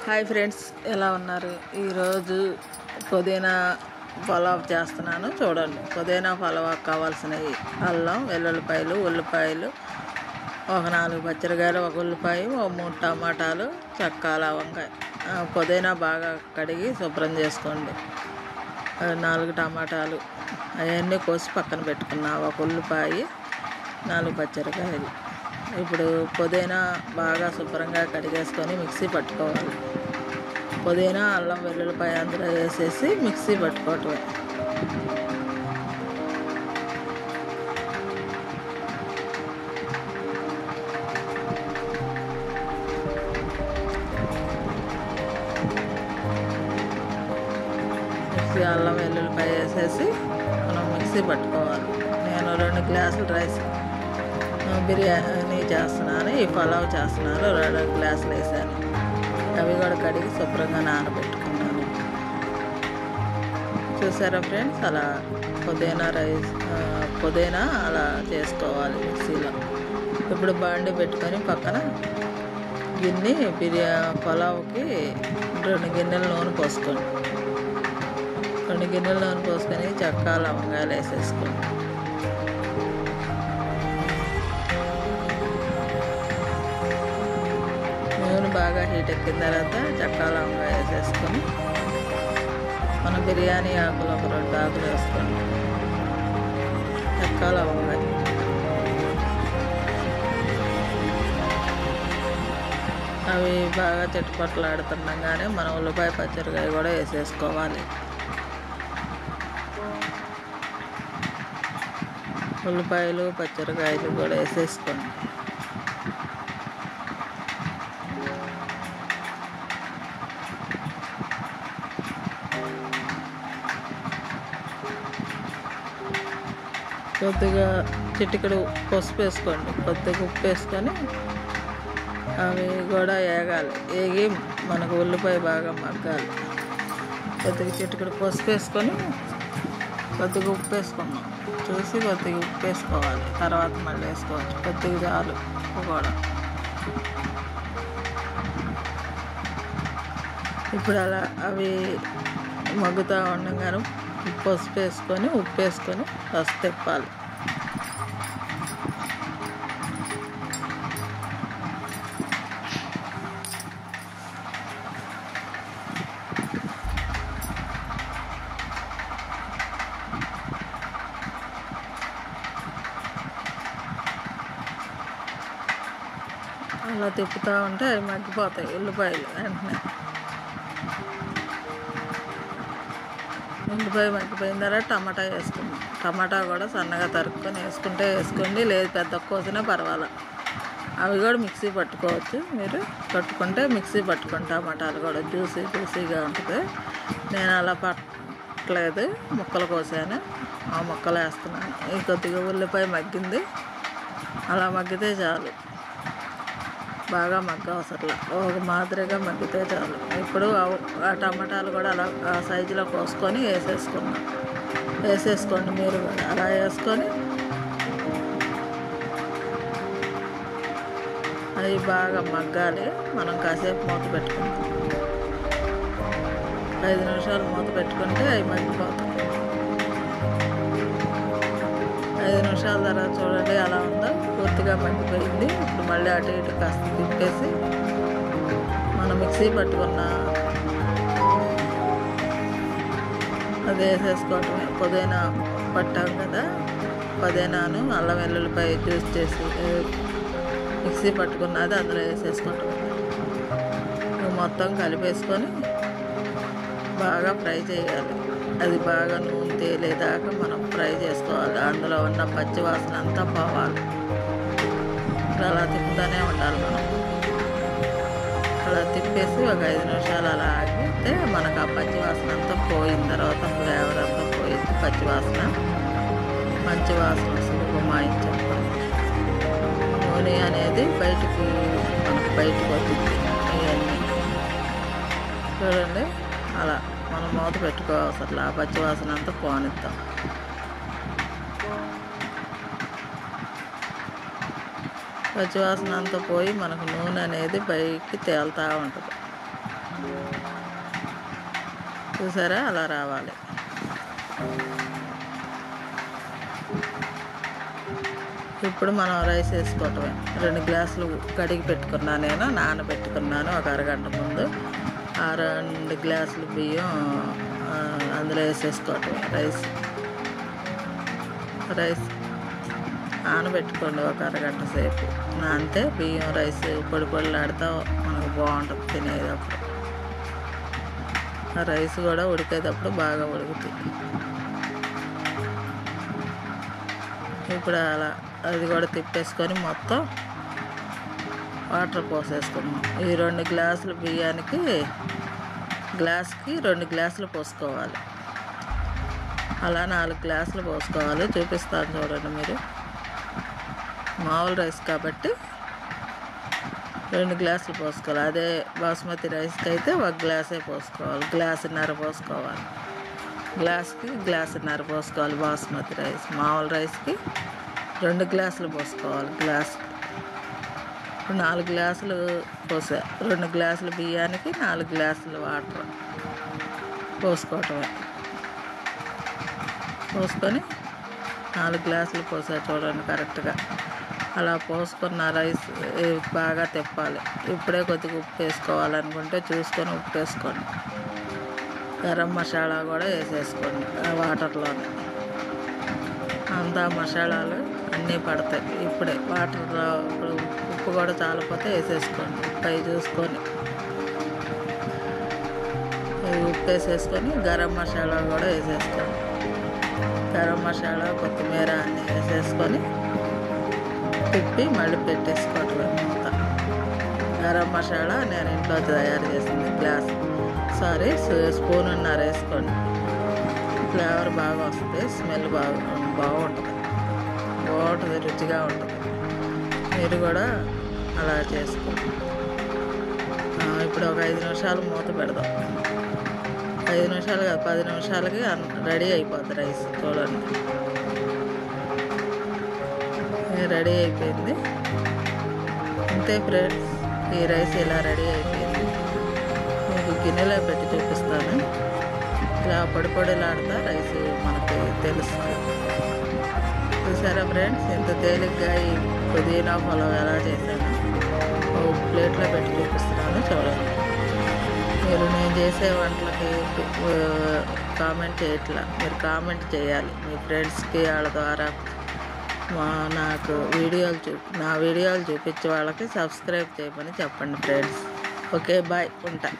Hi friends, ఎలా ఉన్నారు? ఈరోజు పుదీనా పలావ్ చేస్తున్నాను. చూడండి, పుదీనా పలావ్ కావాల్సినవి అల్లం, వెల్లుల్లిపాయలు, ఉల్లిపాయలు, ఒక 4 పచ్చిమిరపకాయలు, ఒక ఉల్లిపాయ, ఒక 3 టమాటాలు, చెక్క, లవంగాయ. పుదీనా బాగా కడిగి శుభ్రం చేసుకోండి. 4 టమాటాలు అవన్నీ కోసి పక్కన పెట్టుకున్నా, ఒక ఉల్లిపాయ, 4 పచ్చిమిరపకాయలు. ఇప్పుడు పుదీనా బాగా శుభ్రంగా కడిగేసుకొని మిక్సీ పట్టుకోవాలి. పుదీనా, అల్లం, వెల్లుల్లిపాయ అందులో వేసేసి మిక్సీ పట్టుకోవటమే. మిక్సీ అల్లం వెల్లుల్లిపాయ వేసేసి మనం మిక్సీ పట్టుకోవాలి. నేను 2 గ్లాసులు రైస్ బిర్యానీ చేస్తున్నాను, ఈ పలావ్ చేస్తున్నాను. 2 గ్లాసులు వేసాను. అవి కూడా కడిగి శుభ్రంగా నానబెట్టుకున్నాను. చూసారా ఫ్రెండ్స్, అలా పుదీనా అలా చేసుకోవాలి మిక్సీలో. ఇప్పుడు బాండి పెట్టుకొని పక్కన పలావ్కి 2 గిన్నెలు నూనె పోసుకోండి. 2 గిన్నెలు నూనె పోసుకొని చెక్క, లవంగాయలు వేసేసుకోండి. నూనె బాగా హీట్ ఎక్కిన తర్వాత చెక్క, లవంగాయ వేసేసుకొని మన బిర్యానీ ఆకులు ఒక 2 ఆకులు వేసుకోండి. చెక్క, లవంగాయ అవి బాగా చిట్టుపట్లాడుతుండగానే మనం ఉల్లిపాయ, పచ్చిమిరపకాయ కూడా వేసేసుకోవాలి. ఉల్లిపాయలు, పచ్చిమిరపకాయలు కూడా వేసేసుకోండి. కొద్దిగా చిటికెడు పసుపు వేసుకోండి, కొద్దిగా ఉప్పు వేసుకొని అవి కూడా వేగాలి. వేగి మనకు ఉల్లిపాయ బాగా మగ్గాలి. కొద్దిగా చిటికెడు పసుపు వేసుకొని కొద్దిగా ఉప్పు వేసుకున్నాం. చూసి కొద్దిగా ఉప్పు వేసుకోవాలి, తర్వాత మళ్ళీ వేసుకోవచ్చు. కొద్దిగా చాలు ఉప్పు కూడా. ఇప్పుడు అలా అవి మగ్గుతూ ఉండగానే పసుపు వేసుకొని ఉప్పు వేసుకొని ఫస్ట్ తిప్పాలి. అలా తిప్పుతూ ఉంటే అవి మగ్గిపోతాయి ఉల్లిపాయలు. వెంటనే ఉల్లిపాయ మగ్గిపోయిన తర్వాత టమాటా వేసుకుందాం. టమాటా కూడా సన్నగా తరుక్కొని వేసుకోండి, లేదు పెద్ద కోసినా పర్వాలేదు. అవి కూడా మిక్సీ పట్టుకోవచ్చు. మీరు పట్టుకుంటే మిక్సీ పట్టుకోండి. టమాటాలు కూడా జ్యూసీగా ఉంటుంది. నేను అలా పట్టలేదు, ముక్కలు కోసాను, ఆ ముక్కలు వేస్తున్నాను. ఈ కొద్దిగా ఉల్లిపాయ మగ్గింది, అలా మగ్గితే చాలు. బాగా మగ్గవసరలా, ఒక మాదిరిగా మగ్గితే చాలు. ఇప్పుడు ఆ టమాటాలు కూడా అలా ఆ సైజులో కోసుకొని వేసేసుకోండి. మీరు కూడా అలా వేసుకొని అవి బాగా మగ్గాలి. మనం కాసేపు మూత పెట్టుకుంటాం. 5 నిమిషాలు మూత పెట్టుకుంటే అవి మగ్గిపోతాయి. 5 నిమిషాల తర్వాత చూడండి అలా ఉందో, పూర్తిగా మగ్గిపోయింది. ఇప్పుడు మళ్ళీ అటు ఇటు కాస్త తిప్పేసి మనం మిక్సీ పట్టుకున్న అది వేసేసుకోవటమే. పుదీనా పట్టాం కదా, పుదీనాను అల్లం వెల్లుల్లిపాయ జ్యూస్ చేసి మిక్సీ పట్టుకున్నది అందులో వేసేసుకోవటం. మొత్తం కలిపేసుకొని బాగా ఫ్రై చేయాలి. అది బాగా నూనె తేలేదాకా మనం ఫ్రై చేసుకోవాలి. అందులో ఉన్న పచ్చి వాసన అంతా పోవాలి. అలా తిప్పుతూనే ఉండాలి మనం. అలా తిప్పేసి ఒక 5 నిమిషాలు అలా ఆగితే మనకు ఆ పచ్చి వాసన అంతా పోయిన తర్వాత ఫ్లేవర్ అంతా పోయింది. పచ్చి వాసన మంచి వాసన వస్తుంది, గుమాయించాలి. నూనె అనేది మనకు బయటకు వచ్చింది. ఇవన్నీ చూడండి, అలా మనం మూత పెట్టుకోవసరలా, ఆ పచ్చివాసన అంతా పోనిద్దాం. పచ్చివాసన అంతా పోయి మనకు నూనె అనేది పైకి తేలుతూ ఉంటుంది. చూసారా, అలా రావాలి. ఇప్పుడు మనం రైస్ వేసుకోవటమే. 2 గ్లాసులు కడిగి పెట్టుకున్నాను, నేను నానబెట్టుకున్నాను ఒక అరగంట ముందు. ఆ 2 గ్లాసులు బియ్యం అందులో వేసేసుకోవటమే. రైస్ నానబెట్టుకోండి ఒక అరగంట సేపు. నానితే బియ్యం రైస్ పొడి పొడిలాడుతూ మనకు బాగుంటుంది తినేటప్పుడు. ఆ రైస్ కూడా ఉడికేటప్పుడు బాగా ఉడుకుతుంది. ఇప్పుడు అలా అది కూడా తిప్పేసుకొని మొత్తం వాటర్ పోసేసుకున్నాం. ఈ 2 గ్లాసుల బియ్యానికి గ్లాస్కి 2 గ్లాసులు పోసుకోవాలి. అలా 4 గ్లాసులు పోసుకోవాలి. చూపిస్తాను చూడండి. మీరు మామూలు రైస్ కాబట్టి 2 గ్లాసులు పోసుకోవాలి. అదే బాస్మతి రైస్కి అయితే 1 గ్లాసే పోసుకోవాలి. గ్లాసున్నర పోసుకోవాలి. గ్లాస్కి గ్లాసున్నర పోసుకోవాలి బాస్మతి రైస్. మామూలు రైస్కి 2 గ్లాసులు పోసుకోవాలి. గ్లాస్కి 4 గ్లాసులు పోసా. 2 గ్లాసుల బియ్యానికి 4 గ్లాసులు వాటర్ పోసుకోవటమే. పోసుకొని 4 గ్లాసులు పోసా చూడండి కరెక్ట్గా. అలా పోసుకున్న రైస్ బాగా తిప్పాలి. ఇప్పుడే కొద్దిగా ఉప్పు వేసుకోవాలనుకుంటే చూసుకొని ఉప్పు వేసుకోండి. గరం మసాలా కూడా వేసేసుకోండి ఆ వాటర్లోనే. అంతా మసాలాలు అన్నీ పడతాయి ఇప్పుడే. వాటర్లో ఉప్పు కూడా చాలపోతే వేసేసుకోండి. ఉప్పు అవి చూసుకొని ఉప్పు వేసేసుకొని గరం మసాలా కూడా వేసేసుకోండి. గరం మసాలా కొత్తిమీర అన్నీ వేసేసుకొని తిప్పి మళ్ళీ పెట్టేసుకోవటం. మూత. గరం మసాలా నేను ఇంట్లో తయారు చేసింది. స్పూనున్నర వేసుకోండి. ఫ్లేవర్ బాగా వస్తుంది, స్మెల్ బాగుంటుంది, రుచిగా ఉంటుంది. మీరు కూడా అలా చేసుకోండి. ఇప్పుడు ఒక 5 నిమిషాలు మూత పెడదాం. 5 నిమిషాలు కాదు, 10 నిమిషాలకి రెడీ అయిపోద్ది రైస్. చూడండి, రెడీ అయిపోయింది. అంతే ఫ్రెండ్స్, ఈ రైస్ ఇలా రెడీ అయిపోయింది. మీకు గిన్నెలో పెట్టి చూపిస్తాను. ఇలా పొడి పొడిలాడుతా రైస్ మనకి తెలుస్తుంది. చూసారా ఫ్రెండ్స్, ఎంత తేలిగ్గా ఈ పుదీనా పొలం ఎలా చేశాను. ఒక ప్లేట్లో పెట్టి చూపిస్తున్నాను చూడండి. మీరు నేను చేసే వంటలకి కామెంట్ చేయట్లా, మీరు కామెంట్ చేయాలి. మీ ఫ్రెండ్స్కి వాళ్ళ ద్వారా నాకు నా వీడియోలు చూపించే వాళ్ళకి సబ్స్క్రైబ్ చేయమని చెప్పండి ఫ్రెండ్స్. ఓకే, బాయ్, ఉంటా.